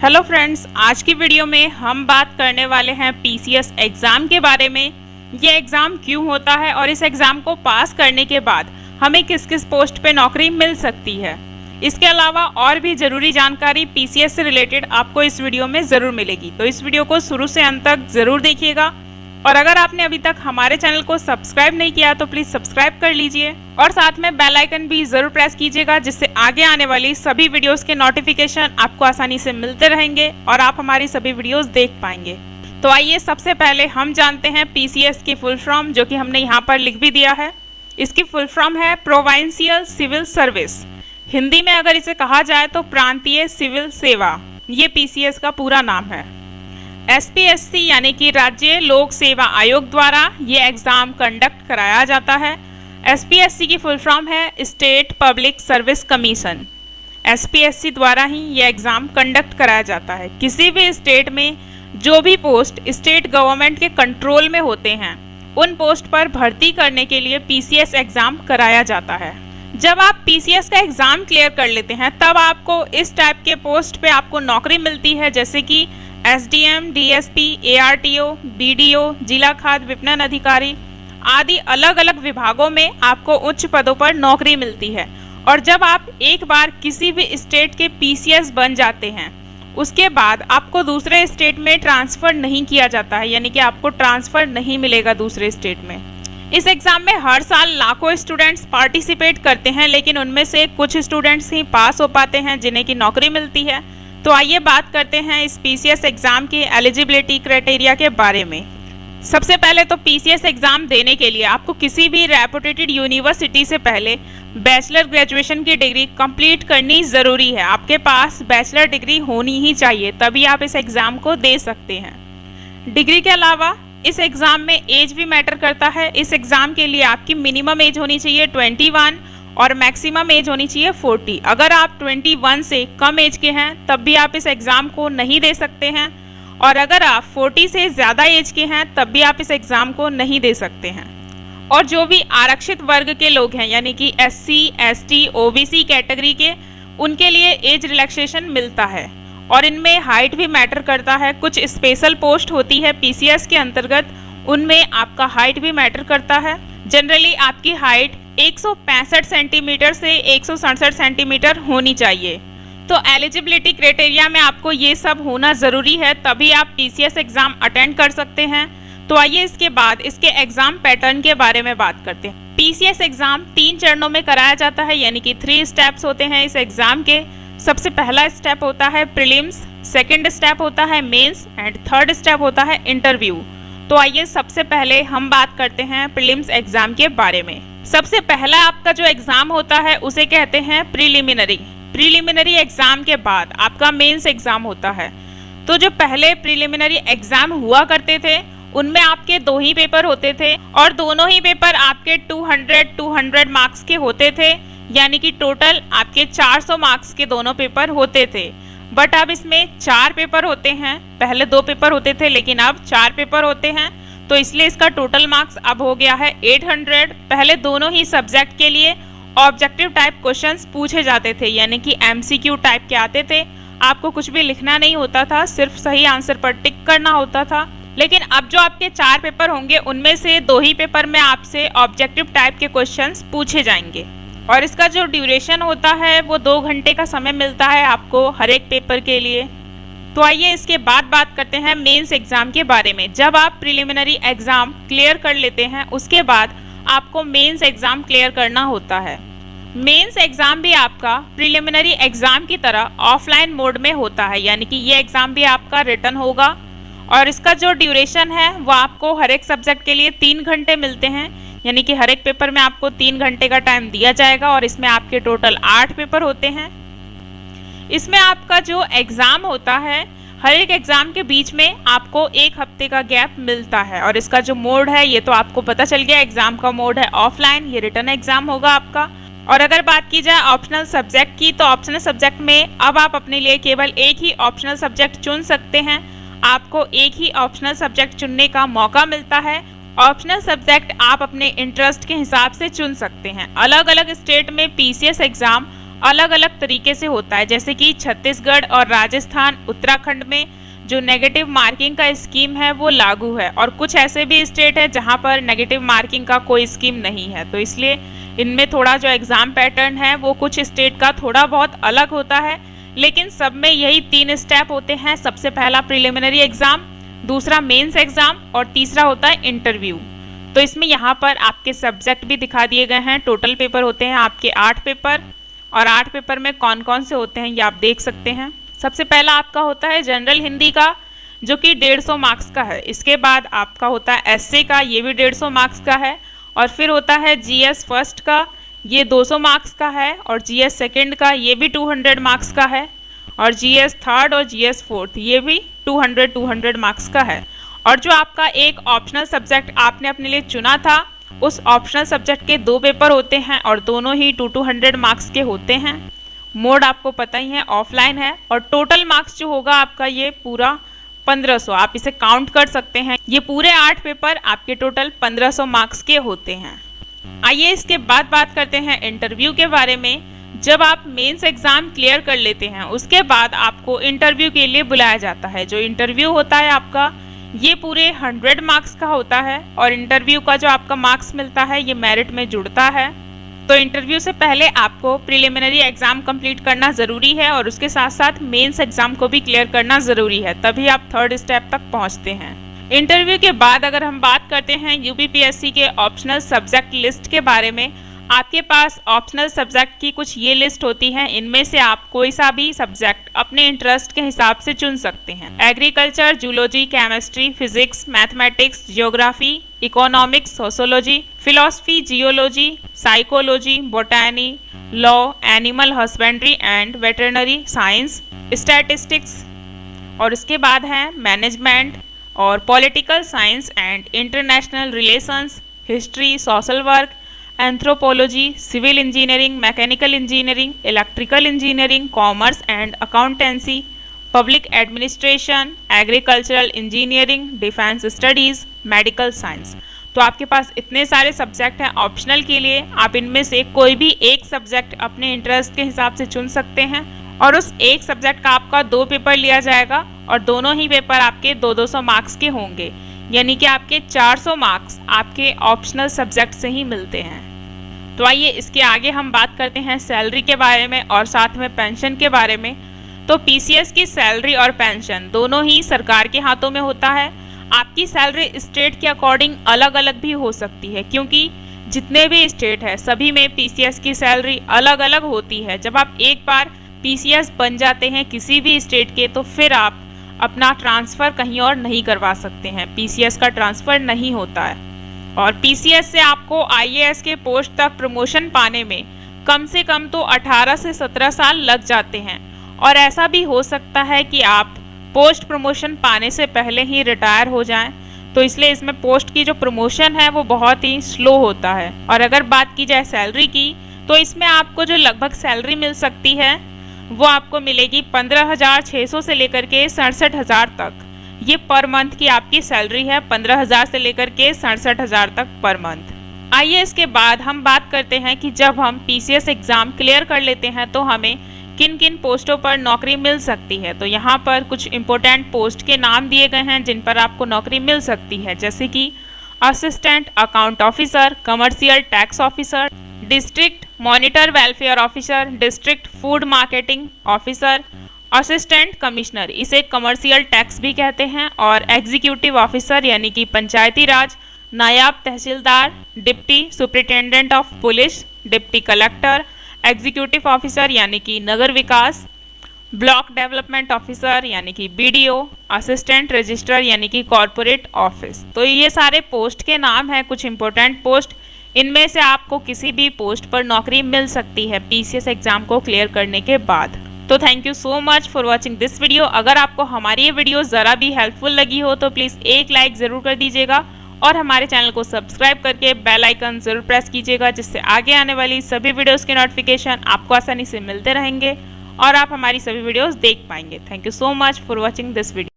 Hello friends, आज की video में हम बात करने वाले हैं पीसीएस एग्ज़ाम के बारे में। ये एग्ज़ाम क्यों होता है और इस एग्ज़ाम को पास करने के बाद हमें किस किस पोस्ट पे नौकरी मिल सकती है। इसके अलावा और भी ज़रूरी जानकारी पीसीएस से रिलेटेड आपको इस वीडियो में ज़रूर मिलेगी, तो इस वीडियो को शुरू से अंत तक ज़रूर देखिएगा। और अगर आपने अभी तक हमारे चैनल को सब्सक्राइब नहीं किया तो प्लीज़ सब्सक्राइब कर लीजिए और साथ में बेल आइकन भी ज़रूर प्रेस कीजिएगा, जिससे आगे आने वाली सभी वीडियोस के नोटिफिकेशन आपको आसानी से मिलते रहेंगे और आप हमारी सभी वीडियोस देख पाएंगे। तो आइए सबसे पहले हम जानते हैं पीसीएस की फुल फॉर्म, जो कि हमने यहाँ पर लिख भी दिया है। इसकी फुल फॉर्म है प्रोविंशियल सिविल सर्विस। हिंदी में अगर इसे कहा जाए तो प्रांतीय सिविल सेवा, ये पीसीएस का पूरा नाम है। एसपीएससी यानी कि राज्य लोक सेवा आयोग द्वारा ये एग्ज़ाम कंडक्ट कराया जाता है। एसपीएससी की फुल फॉर्म है state public service commission. SPSC द्वारा ही ये एग्ज़ाम कंडक्ट कराया जाता है। किसी भी स्टेट में जो भी पोस्ट स्टेट गवर्नमेंट के कंट्रोल में होते हैं, उन पोस्ट पर भर्ती करने के लिए पीसीएस एग्ज़ाम कराया जाता है। जब आप पीसीएस का एग्ज़ाम क्लियर कर लेते हैं तब आपको इस टाइप के पोस्ट पे आपको नौकरी मिलती है, जैसे कि एसडीएम, डीएसपी, एआरटीओ, बीडीओ, जिला खाद्य विपणन अधिकारी आदि अलग अलग विभागों में आपको उच्च पदों पर नौकरी मिलती है। और जब आप एक बार किसी भी स्टेट के पीसीएस बन जाते हैं, उसके बाद आपको दूसरे स्टेट में ट्रांसफ़र नहीं किया जाता है, यानी कि आपको ट्रांसफ़र नहीं मिलेगा दूसरे स्टेट में। इस एग्ज़ाम में हर साल लाखों स्टूडेंट्स पार्टिसिपेट करते हैं, लेकिन उनमें से कुछ स्टूडेंट्स ही पास हो पाते हैं जिन्हें की नौकरी मिलती है। तो आइए बात करते हैं इस पीसीएस एग्ज़ाम के एलिजिबिलिटी क्राइटेरिया के बारे में। सबसे पहले तो पीसीएस एग्ज़ाम देने के लिए आपको किसी भी रेपुटेटेड यूनिवर्सिटी से पहले बैचलर ग्रेजुएशन की डिग्री कंप्लीट करनी ज़रूरी है। आपके पास बैचलर डिग्री होनी ही चाहिए, तभी आप इस एग्ज़ाम को दे सकते हैं। डिग्री के अलावा इस एग्ज़ाम में एज भी मैटर करता है। इस एग्ज़ाम के लिए आपकी मिनिमम एज होनी चाहिए 21 और मैक्सिमम एज होनी चाहिए 40। अगर आप 21 से कम एज के हैं तब भी आप इस एग्ज़ाम को नहीं दे सकते हैं, और अगर आप 40 से ज़्यादा एज के हैं तब भी आप इस एग्ज़ाम को नहीं दे सकते हैं। और जो भी आरक्षित वर्ग के लोग हैं, यानी कि एससी, एसटी, ओबीसी कैटेगरी के, उनके लिए एज रिलैक्सेशन मिलता है। और इनमें हाइट भी मैटर करता है। कुछ स्पेशल पोस्ट होती है पीसीएस के अंतर्गत, उनमें आपका हाइट भी मैटर करता है। जनरली आपकी हाइट 165 सेंटीमीटर से 167 सेंटीमीटर होनी चाहिए। तो एलिजिबिलिटी क्राइटेरिया में आपको ये सब होना ज़रूरी है, तभी आप पीसीएस एग्ज़ाम अटेंड कर सकते हैं। तो आइए इसके बाद इसके एग्ज़ाम पैटर्न के बारे में बात करते हैं। पीसीएस एग्ज़ाम 3 चरणों में कराया जाता है, यानी कि 3 स्टेप्स होते हैं इस एग्ज़ाम के। सबसे पहला स्टेप होता है प्रीलिम्स, सेकेंड स्टेप होता है मेंस एंड थर्ड स्टेप होता है इंटरव्यू। तो आइए सबसे पहले हम बात करते हैं प्रीलिम्स एग्ज़ाम के बारे में। सबसे पहला आपका जो एग्ज़ाम होता है उसे कहते हैं प्रीलिमिनरी। प्रीलिमिनरी एग्ज़ाम के बाद आपका मेंस एग्ज़ाम होता है। तो जो पहले प्रीलिमिनरी एग्ज़ाम हुआ करते थे उनमें आपके 2 ही पेपर होते थे, और दोनों ही पेपर आपके 200 मार्क्स के होते थे, यानी कि टोटल आपके 400 मार्क्स के दोनों पेपर होते थे। बट अब इसमें 4 पेपर होते हैं। पहले 2 पेपर होते थे लेकिन अब 4 पेपर होते हैं, तो इसलिए इसका टोटल मार्क्स अब हो गया है 800। पहले दोनों ही सब्जेक्ट के लिए ऑब्जेक्टिव टाइप क्वेश्चंस पूछे जाते थे, यानी कि एमसीक्यू टाइप के आते थे। आपको कुछ भी लिखना नहीं होता था, सिर्फ सही आंसर पर टिक करना होता था। लेकिन अब जो आपके 4 पेपर होंगे उनमें से 2 ही पेपर में आपसे ऑब्जेक्टिव टाइप के क्वेश्चंस पूछे जाएंगे, और इसका जो ड्यूरेशन होता है वो 2 घंटे का समय मिलता है आपको हर एक पेपर के लिए। तो आइए इसके बाद बात करते हैं मेंस एग्ज़ाम के बारे में। जब आप प्रीलिमिनरी एग्ज़ाम क्लियर कर लेते हैं उसके बाद आपको मेंस एग्ज़ाम क्लियर करना होता है। मेंस एग्ज़ाम भी आपका प्रीलिमिनरी एग्ज़ाम की तरह ऑफलाइन मोड में होता है, यानी कि ये एग्ज़ाम भी आपका रिटन होगा, और इसका जो ड्यूरेशन है वो आपको हर एक सब्जेक्ट के लिए 3 घंटे मिलते हैं, यानी कि हर एक पेपर में आपको 3 घंटे का टाइम दिया जाएगा, और इसमें आपके टोटल 8 पेपर होते हैं। इसमें आपका जो एग्ज़ाम होता है, हर एक एग्ज़ाम के बीच में आपको 1 हफ्ते का गैप मिलता है। और इसका जो मोड है ये तो आपको पता चल गया, एग्ज़ाम का मोड है ऑफलाइन, ये रिटन एग्ज़ाम होगा आपका। और अगर बात की जाए ऑप्शनल सब्जेक्ट की, तो ऑप्शनल सब्जेक्ट में अब आप अपने लिए केवल एक ही ऑप्शनल सब्जेक्ट चुन सकते हैं। आपको एक ही ऑप्शनल सब्जेक्ट चुनने का मौका मिलता है। ऑप्शनल सब्जेक्ट आप अपने इंटरेस्ट के हिसाब से चुन सकते हैं। अलग अलग स्टेट में पीसीएस एग्ज़ाम अलग अलग तरीके से होता है। जैसे कि छत्तीसगढ़ और राजस्थान, उत्तराखंड में जो नेगेटिव मार्किंग का स्कीम है वो लागू है, और कुछ ऐसे भी स्टेट है जहां पर नेगेटिव मार्किंग का कोई स्कीम नहीं है। तो इसलिए इनमें थोड़ा जो एग्जाम पैटर्न है वो कुछ स्टेट का थोड़ा बहुत अलग होता है, लेकिन सब में यही 3 स्टेप होते हैं। सबसे पहला प्रिलिमिनरी एग्जाम, दूसरा मेंस एग्जाम और तीसरा होता है इंटरव्यू। तो इसमें यहाँ पर आपके सब्जेक्ट भी दिखा दिए गए हैं। टोटल पेपर होते हैं आपके 8 पेपर, और 8 पेपर में कौन कौन से होते हैं ये आप देख सकते हैं। सबसे पहला आपका होता है जनरल हिंदी का, जो कि 150 मार्क्स का है। इसके बाद आपका होता है एसए का, ये भी 150 मार्क्स का है। और फिर होता है जीएस फर्स्ट का, ये 200 मार्क्स का है। और जीएस सेकंड का, ये भी 200 मार्क्स का है। और जीएस थर्ड और जीएस फोर्थ, ये भी 200 मार्क्स का है। और जो आपका एक ऑप्शनल सब्जेक्ट आपने अपने लिए चुना था, उस ऑप्शनल सब्जेक्ट के 2 पेपर होते हैं और दोनों ही 200 मार्क्स के होते हैं। मोड आपको पता ही है, ऑफलाइन है। और टोटल मार्क्स जो होगा आपका ये पूरा 1500, आप इसे काउंट कर सकते हैं। ये पूरे 8 पेपर आपके टोटल 1500 मार्क्स के होते हैं। आइए इसके बाद बात करते हैं इंटरव्यू के बारे में। जब आप मेंस एग्जाम क्लियर कर लेते हैं, उसके बाद आपको इंटरव्यू के लिए बुलाया जाता है। जो इंटरव्यू होता है आपका, ये पूरे 100 मार्क्स का होता है। और इंटरव्यू का जो आपका मार्क्स मिलता है ये मेरिट में जुड़ता है। तो इंटरव्यू से पहले आपको प्रिलिमिनरी एग्जाम कंप्लीट करना ज़रूरी है, और उसके साथ साथ मेंस एग्जाम को भी क्लियर करना ज़रूरी है, तभी आप 3rd स्टेप तक पहुंचते हैं। इंटरव्यू के बाद अगर हम बात करते हैं यूपीपीएससी के ऑप्शनल सब्जेक्ट लिस्ट के बारे में, आपके पास ऑप्शनल सब्जेक्ट की कुछ ये लिस्ट होती है। इनमें से आप कोई सा भी सब्जेक्ट अपने इंटरेस्ट के हिसाब से चुन सकते हैं। Agriculture, zoology, chemistry, physics, mathematics, geography, economics, sociology, philosophy, geology, psychology, botany, law, animal husbandry and veterinary science, statistics, और इसके बाद है मैनेजमेंट और political science and international relations, history, social work, anthropology, civil engineering, mechanical engineering, electrical engineering, commerce and accountancy, public administration, agricultural engineering, defence studies, medical science. तो आपके पास इतने सारे subject हैं ऑप्शनल के लिए। आप इनमें से कोई भी एक सब्जेक्ट अपने इंटरेस्ट के हिसाब से चुन सकते हैं, और उस एक सब्जेक्ट का आपका 2 पेपर लिया जाएगा, और दोनों ही पेपर आपके 200 मार्क्स के होंगे। यानी कि आपके 400 मार्क्स आपके ऑप्शनल सब्जेक्ट से ही मिलते हैं। तो आइए इसके आगे हम बात करते हैं सैलरी के बारे में और साथ में पेंशन के बारे में। तो पीसीएस की सैलरी और पेंशन दोनों ही सरकार के हाथों में होता है। आपकी सैलरी स्टेट के अकॉर्डिंग अलग अलग भी हो सकती है, क्योंकि जितने भी स्टेट है सभी में पीसीएस की सैलरी अलग अलग होती है। जब आप एक बार पीसीएस बन जाते हैं किसी भी स्टेट के, तो फिर आप अपना ट्रांसफ़र कहीं और नहीं करवा सकते हैं। पीसीएस का ट्रांसफ़र नहीं होता है, और पीसीएस से आपको आईएएस के पोस्ट तक प्रमोशन पाने में कम से कम तो 18 से 17 साल लग जाते हैं। और ऐसा भी हो सकता है कि आप पोस्ट प्रमोशन पाने से पहले ही रिटायर हो जाएं। तो इसलिए इसमें पोस्ट की जो प्रमोशन है वो बहुत ही स्लो होता है। और अगर बात की जाए सैलरी की, तो इसमें आपको जो लगभग सैलरी मिल सकती है वो आपको मिलेगी 15,600 से लेकर के 67,000 तक। ये पर मंथ की आपकी सैलरी है, 15,000 से लेकर के 67,000 तक पर मंथ। आइए इसके बाद हम बात करते हैं कि जब हम पीसीएस एग्ज़ाम क्लियर कर लेते हैं तो हमें किन किन पोस्टों पर नौकरी मिल सकती है। तो यहाँ पर कुछ इम्पोर्टेंट पोस्ट के नाम दिए गए हैं जिन पर आपको नौकरी मिल सकती है, जैसे कि assistant account officer, commercial tax officer, district monitor welfare officer, district food marketing officer, assistant commissioner, इसे कमर्शियल टैक्स भी कहते हैं, और एग्जीक्यूटिव ऑफिसर यानी कि Panchayati Raj, naib tehsildar, deputy superintendent of police, deputy collector, executive officer यानी कि नगर विकास, ब्लॉक डेवलपमेंट ऑफिसर यानी कि बीडीओ, असिस्टेंट रजिस्ट्रार यानी कि कॉरपोरेट ऑफिस। तो ये सारे पोस्ट के नाम हैं, कुछ इंपॉर्टेंट पोस्ट। इनमें से आपको किसी भी पोस्ट पर नौकरी मिल सकती है पीसीएस एग्जाम को क्लियर करने के बाद। तो thank you so much for watching this video. अगर आपको हमारी ये वीडियो ज़रा भी हेल्पफुल लगी हो तो प्लीज़ एक लाइक ज़रूर कर दीजिएगा, और हमारे चैनल को सब्सक्राइब करके बेल आइकन ज़रूर प्रेस कीजिएगा, जिससे आगे आने वाली सभी वीडियोस के नोटिफिकेशन आपको आसानी से मिलते रहेंगे और आप हमारी सभी वीडियोस देख पाएंगे। Thank you so much for watching this video.